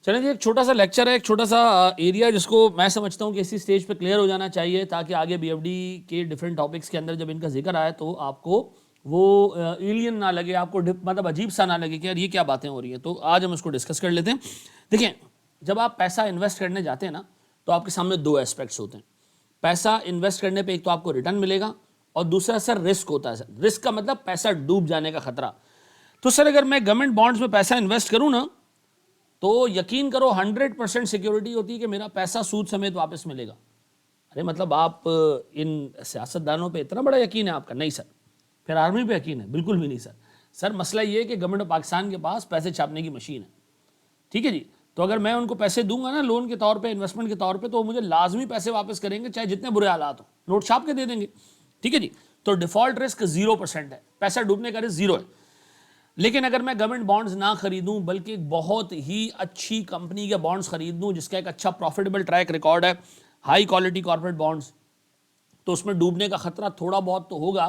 चलें जी, एक छोटा सा लेक्चर है, एक छोटा सा एरिया जिसको मैं समझता हूँ कि इसी स्टेज पे क्लियर हो जाना चाहिए ताकि आगे बीएफडी के डिफरेंट टॉपिक्स के अंदर जब इनका जिक्र आए तो आपको वो एलियन ना लगे, आपको मतलब अजीब सा ना लगे कि यार ये क्या बातें हो रही हैं। तो आज हम इसको डिस्कस कर लेते हैं। देखिए, जब आप पैसा इन्वेस्ट करने जाते हैं ना तो आपके सामने दो एस्पेक्ट्स होते हैं। पैसा इन्वेस्ट करने पर एक तो आपको रिटर्न मिलेगा और दूसरा सर रिस्क होता है। सर रिस्क का मतलब पैसा डूब जाने का खतरा। तो सर अगर मैं गवर्नमेंट बॉन्ड्स में पैसा इन्वेस्ट करूँ ना तो यकीन करो 100% सिक्योरिटी होती है कि मेरा पैसा सूद समेत वापस मिलेगा। अरे मतलब आप इन सियासतदानों पे इतना बड़ा यकीन है आपका? नहीं सर। फिर आर्मी पे यकीन है? बिल्कुल भी नहीं सर। सर मसला ये है कि गवर्नमेंट ऑफ पाकिस्तान के पास पैसे छापने की मशीन है, ठीक है जी। तो अगर मैं उनको पैसे दूंगा ना लोन के तौर पे, इन्वेस्टमेंट के तौर पे, तो मुझे लाजमी पैसे वापस करेंगे चाहे जितने बुरे हालात हो, नोट छाप के दे देंगे, ठीक है जी। तो डिफॉल्ट रिस्क 0% है, पैसा डूबने का रिस्क 0 है। लेकिन अगर मैं गवर्नमेंट बॉन्ड्स ना खरीदूं बल्कि एक बहुत ही अच्छी कंपनी के बॉन्ड्स खरीद लूं जिसका एक अच्छा प्रॉफिटेबल ट्रैक रिकॉर्ड है, हाई क्वालिटी कॉर्पोरेट बॉन्ड्स, तो उसमें डूबने का खतरा थोड़ा बहुत तो होगा,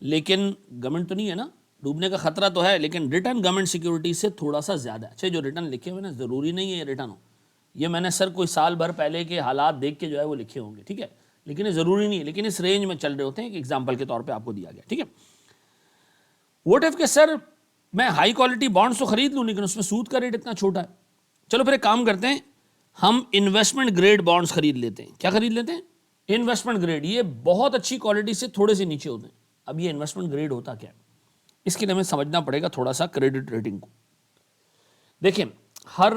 लेकिन गवर्नमेंट तो नहीं है ना, डूबने का खतरा तो है, लेकिन रिटर्न गवर्नमेंट सिक्योरिटी से थोड़ा सा ज़्यादा है। अच्छा, जो रिटर्न लिखे हुए ना, ज़रूरी नहीं है ये रिटर्न हो, ये मैंने सर कोई साल भर पहले के हालात देख के जो है वो लिखे होंगे, ठीक है, लेकिन ये ज़रूरी नहीं है, लेकिन इस रेंज में चल रहे होते हैं, एक एग्जाम्पल के तौर पर आपको दिया गया, ठीक है। व्हाट इफ के सर मैं हाई क्वालिटी बॉन्ड्स तो खरीद लूँ लेकिन उसमें सूद का रेट इतना छोटा है। चलो फिर एक काम करते हैं, हम इन्वेस्टमेंट ग्रेड बॉन्ड्स खरीद लेते हैं। क्या खरीद लेते हैं? Investment grade. ये बहुत अच्छी क्वालिटी से थोड़े से नीचे होते हैं। अब ये इन्वेस्टमेंट ग्रेड होता क्या है, इसके लिए हमें समझना पड़ेगा थोड़ा सा क्रेडिट रेटिंग को। देखिए, हर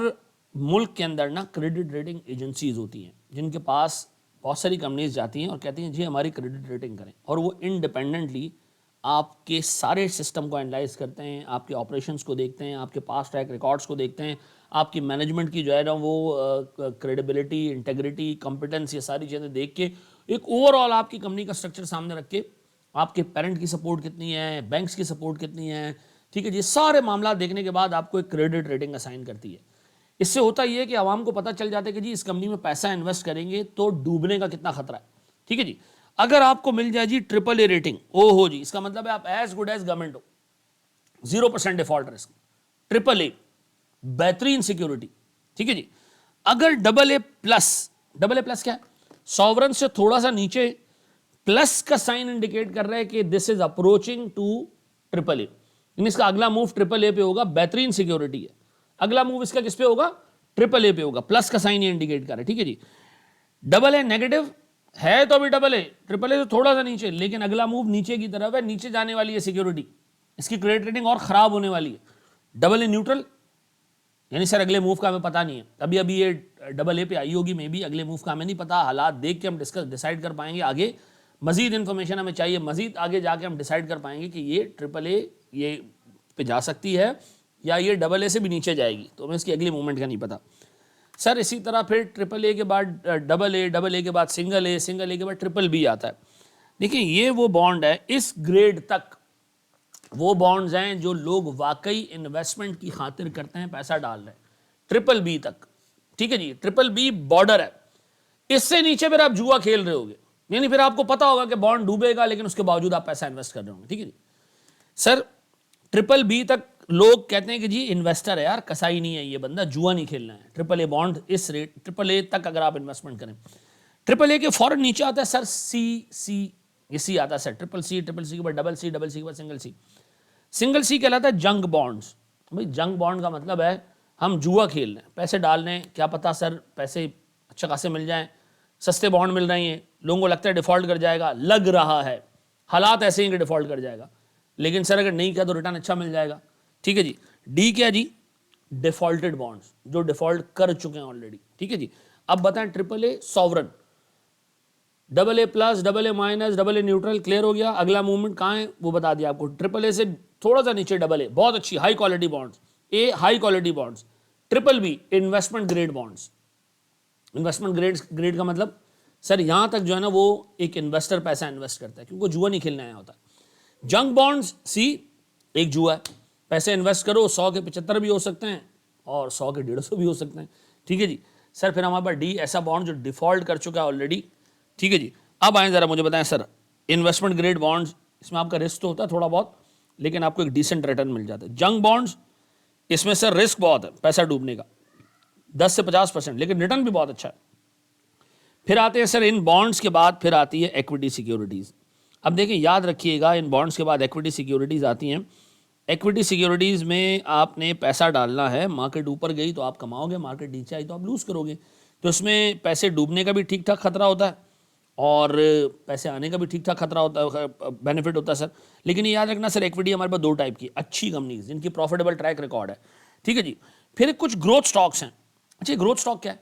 मुल्क के अंदर ना क्रेडिट रेटिंग एजेंसीज होती हैं जिनके पास बहुत सारी कंपनीज जाती हैं और कहती हैं जी हमारी क्रेडिट रेटिंग करें, और वो इंडिपेंडेंटली आपके सारे सिस्टम को एनालाइज करते हैं, आपके ऑपरेशंस को देखते हैं, आपके पास ट्रैक रिकॉर्ड्स को देखते हैं, आपकी मैनेजमेंट की जो है ना वो क्रेडिबिलिटी, इंटेग्रिटी, कॉम्पिटेंस, ये सारी चीज़ें देख के एक ओवरऑल आपकी कंपनी का स्ट्रक्चर सामने रख के, आपके पेरेंट की सपोर्ट कितनी है, बैंक्स की सपोर्ट कितनी है, ठीक है जी, सारे मामला देखने के बाद आपको एक क्रेडिट रेटिंग असाइन करती है। इससे होता ये है कि आवाम को पता चल जाता है कि जी इस कंपनी में पैसा इन्वेस्ट करेंगे तो डूबने का कितना खतरा है, ठीक है जी। अगर आपको मिल जाए जी AAA रेटिंग, ओ हो जी, इसका मतलब है आप एज गुड एज गवर्नमेंट हो, 0% डिफॉल्ट रिस्क, AAA, बेहतरीन सिक्योरिटी, ठीक है जी। अगर AA+ क्या है? सॉवरन से थोड़ा सा नीचे प्लस का साइन इंडिकेट कर रहा है कि this is approaching to AAA, इसका अगला मूव AAA पे होगा, बेहतरीन सिक्योरिटी है। अगला मूव इसका किस पे होगा? AAA पे होगा, प्लस का साइन ये इंडिकेट कर रहा है, ठीक है जी। AA नेगेटिव है तो अभी AAA तो थोड़ा सा नीचे, लेकिन अगला मूव नीचे की तरफ है, नीचे जाने वाली है सिक्योरिटी, इसकी क्रेडिट रेटिंग और खराब होने वाली है। AA न्यूट्रल, यानी सर अगले मूव का हमें पता नहीं है, अभी अभी ये AA पे आई होगी, मे बी अगले मूव का हमें नहीं पता, हालात देख के हम डिसाइड कर पाएंगे, आगे मजीद इंफॉर्मेशन हमें चाहिए, मजीद आगे जाके हम डिसाइड कर पाएंगे कि ये AAA ये पे जा सकती है या ये AA से भी नीचे जाएगी, तो हमें इसकी अगली मूवमेंट का नहीं पता। सर इसी तरह फिर AAA के बाद AA के बाद सिंगल ए के बाद BBB आता है। देखिए, ये वो बॉन्ड है, इस ग्रेड तक वो बॉन्ड्स हैं जो लोग वाकई इन्वेस्टमेंट की खातिर करते हैं, पैसा डाल रहे हैं, BBB तक, ठीक है जी। BBB बॉर्डर है, इससे नीचे फिर आप जुआ खेल रहे होगे, यानी फिर आपको पता होगा कि बॉन्ड डूबेगा लेकिन उसके बावजूद आप पैसा इन्वेस्ट कर रहे होंगे, ठीक है जी। सर BBB तक लोग कहते हैं कि जी इन्वेस्टर है यार, कसाई नहीं है ये बंदा, जुआ नहीं खेलना है, AAA बॉन्ड इस रेट AAA तक अगर आप इन्वेस्टमेंट करें। AAA के फौरन नीचे आता है सर CC, ये C आता है सर, CCC के बाद CCC के बाद सिंगल C कहलाता है जंग बॉन्ड्स। भाई जंग बॉन्ड का मतलब है हम जुआ खेल रहे हैं, पैसे डाल रहे हैं, क्या पता सर पैसे अच्छे खासे मिल जाएं, सस्ते बॉन्ड मिल रहे हैं, लोगों को लगता है डिफॉल्ट कर जाएगा, लग रहा है हालात ऐसे ही कि डिफॉल्ट कर जाएगा, लेकिन सर अगर नहीं किया तो रिटर्न अच्छा मिल जाएगा, ठीक है जी। D क्या जी? डिफॉल्टेड बॉन्ड्स, जो डिफॉल्ट कर चुके हैं ऑलरेडी, ठीक है जी। अब बताएं AAA sovereign, AA+, AA-, AA neutral, clear हो गया। अगला मूवमेंट कहाँ है वो बता दिया आपको, AAA से थोड़ा सा नीचे AA, बहुत अच्छी high quality bonds, A high quality bonds, BBB investment grade bonds. Investment grade का मतलब सर यहां तक जो है ना वो एक इन्वेस्टर पैसा इन्वेस्ट करता है क्योंकि जुआ नहीं खेलने आया होता। जंग बॉन्ड्स C एक जुआ है, पैसे इन्वेस्ट करो, 100 के 75 भी हो सकते हैं और 100 के 150 भी हो सकते हैं, ठीक है जी। सर फिर हमारे पास D ऐसा बॉन्ड जो डिफॉल्ट कर चुका है ऑलरेडी, ठीक है जी। अब आए जरा मुझे बताएं सर, इन्वेस्टमेंट ग्रेड बॉन्ड्स, इसमें आपका रिस्क तो होता है थोड़ा बहुत, लेकिन आपको एक डिसेंट रिटर्न मिल जाता है। जंग बॉन्ड्स, इसमें सर रिस्क बहुत है पैसा डूबने का, 10 से 50%, लेकिन रिटर्न भी बहुत अच्छा है। फिर आते हैं सर इन बॉन्ड्स के बाद फिर आती है इक्विटी सिक्योरिटीज़। अब देखिए याद रखिएगा, इन बॉन्ड्स के बाद इक्विटी सिक्योरिटीज़ आती हैं। इक्विटी सिक्योरिटीज़ में आपने पैसा डालना है, मार्केट ऊपर गई तो आप कमाओगे, मार्केट नीचे आई तो आप लूज़ करोगे। तो इसमें पैसे डूबने का भी ठीक ठाक खतरा होता है और पैसे आने का भी ठीक ठाक खतरा होता है, बेनिफिट होता है सर। लेकिन ये याद रखना सर, इक्विटी हमारे पास दो टाइप की, अच्छी कंपनीज जिनकी प्रॉफिटेबल ट्रैक रिकॉर्ड है, ठीक है जी। फिर कुछ ग्रोथ स्टॉक्स हैं। अच्छा, ग्रोथ स्टॉक क्या है?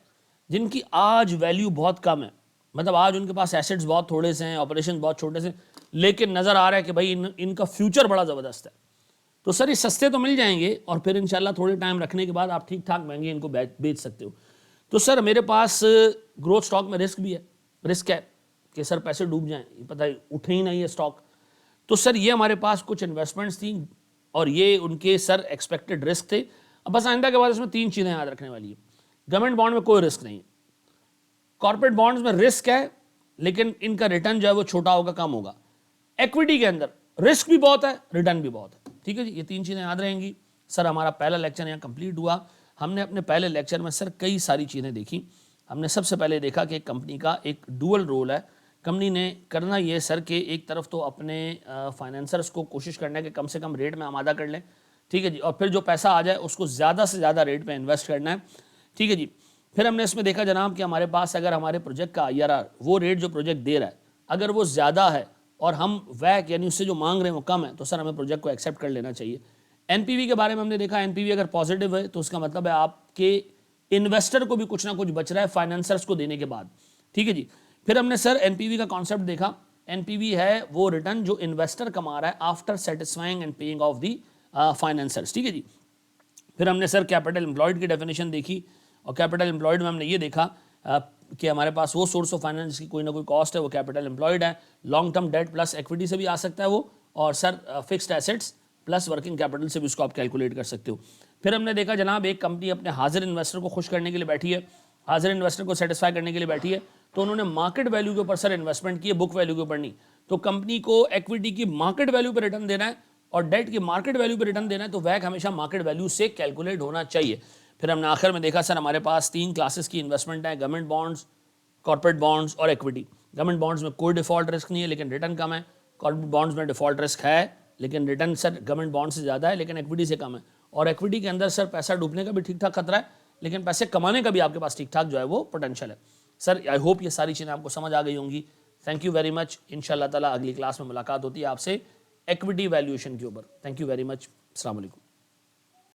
जिनकी आज वैल्यू बहुत कम है, मतलब आज उनके पास एसेट्स बहुत थोड़े से हैं, ऑपरेशन बहुत छोटे से, लेकिन नज़र आ रहा है कि भाई इनका फ्यूचर बड़ा ज़बरदस्त है। तो सर ये सस्ते तो मिल जाएंगे और फिर इंशाल्लाह थोड़े टाइम रखने के बाद आप ठीक ठाक महंगे इनको बेच सकते हो। तो सर मेरे पास ग्रोथ स्टॉक में रिस्क भी है। रिस्क है कि सर पैसे डूब जाएं, पता है उठे ही नहीं है स्टॉक। तो सर ये हमारे पास कुछ इन्वेस्टमेंट्स थी और ये उनके सर एक्सपेक्टेड रिस्क थे। अब बस आइंदा के बाद इसमें 3 चीज़ें याद रखने वाली है। गवर्नमेंट बॉन्ड में कोई रिस्क नहीं है, कॉर्पोरेट बॉन्ड्स में रिस्क है लेकिन इनका रिटर्न जो है वो छोटा होगा, कम होगा। इक्विटी के अंदर रिस्क भी बहुत है, रिटर्न भी बहुत है, ठीक है जी। ये 3 चीज़ें याद रहेंगी। सर हमारा पहला लेक्चर यहाँ कंप्लीट हुआ। हमने अपने पहले लेक्चर में सर कई सारी चीज़ें देखी। हमने सबसे पहले देखा कि कंपनी का एक डुअल रोल है। कंपनी ने करना ये सर कि एक तरफ तो अपने फाइनेंसर्स को कोशिश करना है कि कम से कम रेट में आमादा कर लें, ठीक है जी, और फिर जो पैसा आ जाए उसको ज़्यादा से ज़्यादा रेट पे इन्वेस्ट करना है, ठीक है जी। फिर हमने इसमें देखा जनाब कि हमारे पास अगर हमारे प्रोजेक्ट का IRR, वो रेट जो प्रोजेक्ट दे रहा है, अगर वो ज़्यादा है और हम वैक यानी उससे जो मांग रहे हैं वो कम है, तो सर हमें प्रोजेक्ट को एक्सेप्ट कर लेना चाहिए। NPV के बारे में हमने देखा, NPV अगर पॉजिटिव है तो उसका मतलब है आपके इन्वेस्टर को भी कुछ ना कुछ बच रहा है फाइनेंसर्स को देने के बाद, ठीक है जी। फिर हमने सर NPV का कॉन्सेप्ट देखा। NPV है वो रिटर्न जो इन्वेस्टर कमा रहा है after satisfying and paying of the financiers, ठीक है जी। फिर हमने सर कैपिटल एम्प्लॉयड की डेफिनेशन देखी और कैपिटल एम्प्लॉयड में हमने ये देखा कि हमारे पास वो सोर्स ऑफ फाइनेंस की कोई ना कोई कॉस्ट है, वो कैपिटल एम्प्लॉयड है। Long term debt plus equity से भी आ सकता है वो, और sir fixed assets plus working capital से भी उसको आप कैलकुलेट कर सकते हो। फिर हमने देखा जनाब एक कंपनी अपने हाजिर इन्वेस्टर को खुश करने के लिए बैठी है, हाजिर इन्वेस्टर को सेटिस्फाई करने के लिए बैठी है, तो उन्होंने मार्केट वैल्यू के ऊपर सर इन्वेस्टमेंट की है, बुक वैल्यू के ऊपर नहीं। तो कंपनी को इक्विटी की मार्केट वैल्यू पर रिटर्न देना है और डेट की मार्केट वैल्यू पर रिटर्न देना है, तो वैक हमेशा मार्केट वैल्यू से कैलकुलेट होना चाहिए। फिर हमने आखिर में देखा सर हमारे पास 3 क्लासेस की इन्वेस्टमेंट है, गवर्नमेंट बॉन्ड्स, कॉर्पोरेट बॉन्ड्स और इक्विटी। गवर्नमेंट बॉन्ड्स में कोई डिफॉल्ट रिस्क नहीं है लेकिन रिटर्न कम है। कॉर्पोरेट बॉन्ड्स में डिफॉल्ट रिस्क है लेकिन रिटर्न सर गवर्नमेंट बॉन्ड से ज़्यादा है लेकिन इक्विटी से कम है। और इक्विटी के अंदर सर पैसा डूबने का भी ठीक ठाक खतरा है लेकिन पैसे कमाने का भी आपके पास ठीक ठाक जो है वो पोटेंशियल है। सर आई होप ये सारी चीज़ें आपको समझ आ गई होंगी। Thank you very much. इंशाल्लाह ताला अगली क्लास में मुलाकात होती है आपसे इक्विटी वैल्यूएशन के ऊपर। Thank you very much. अस्सलाम वालेकुम।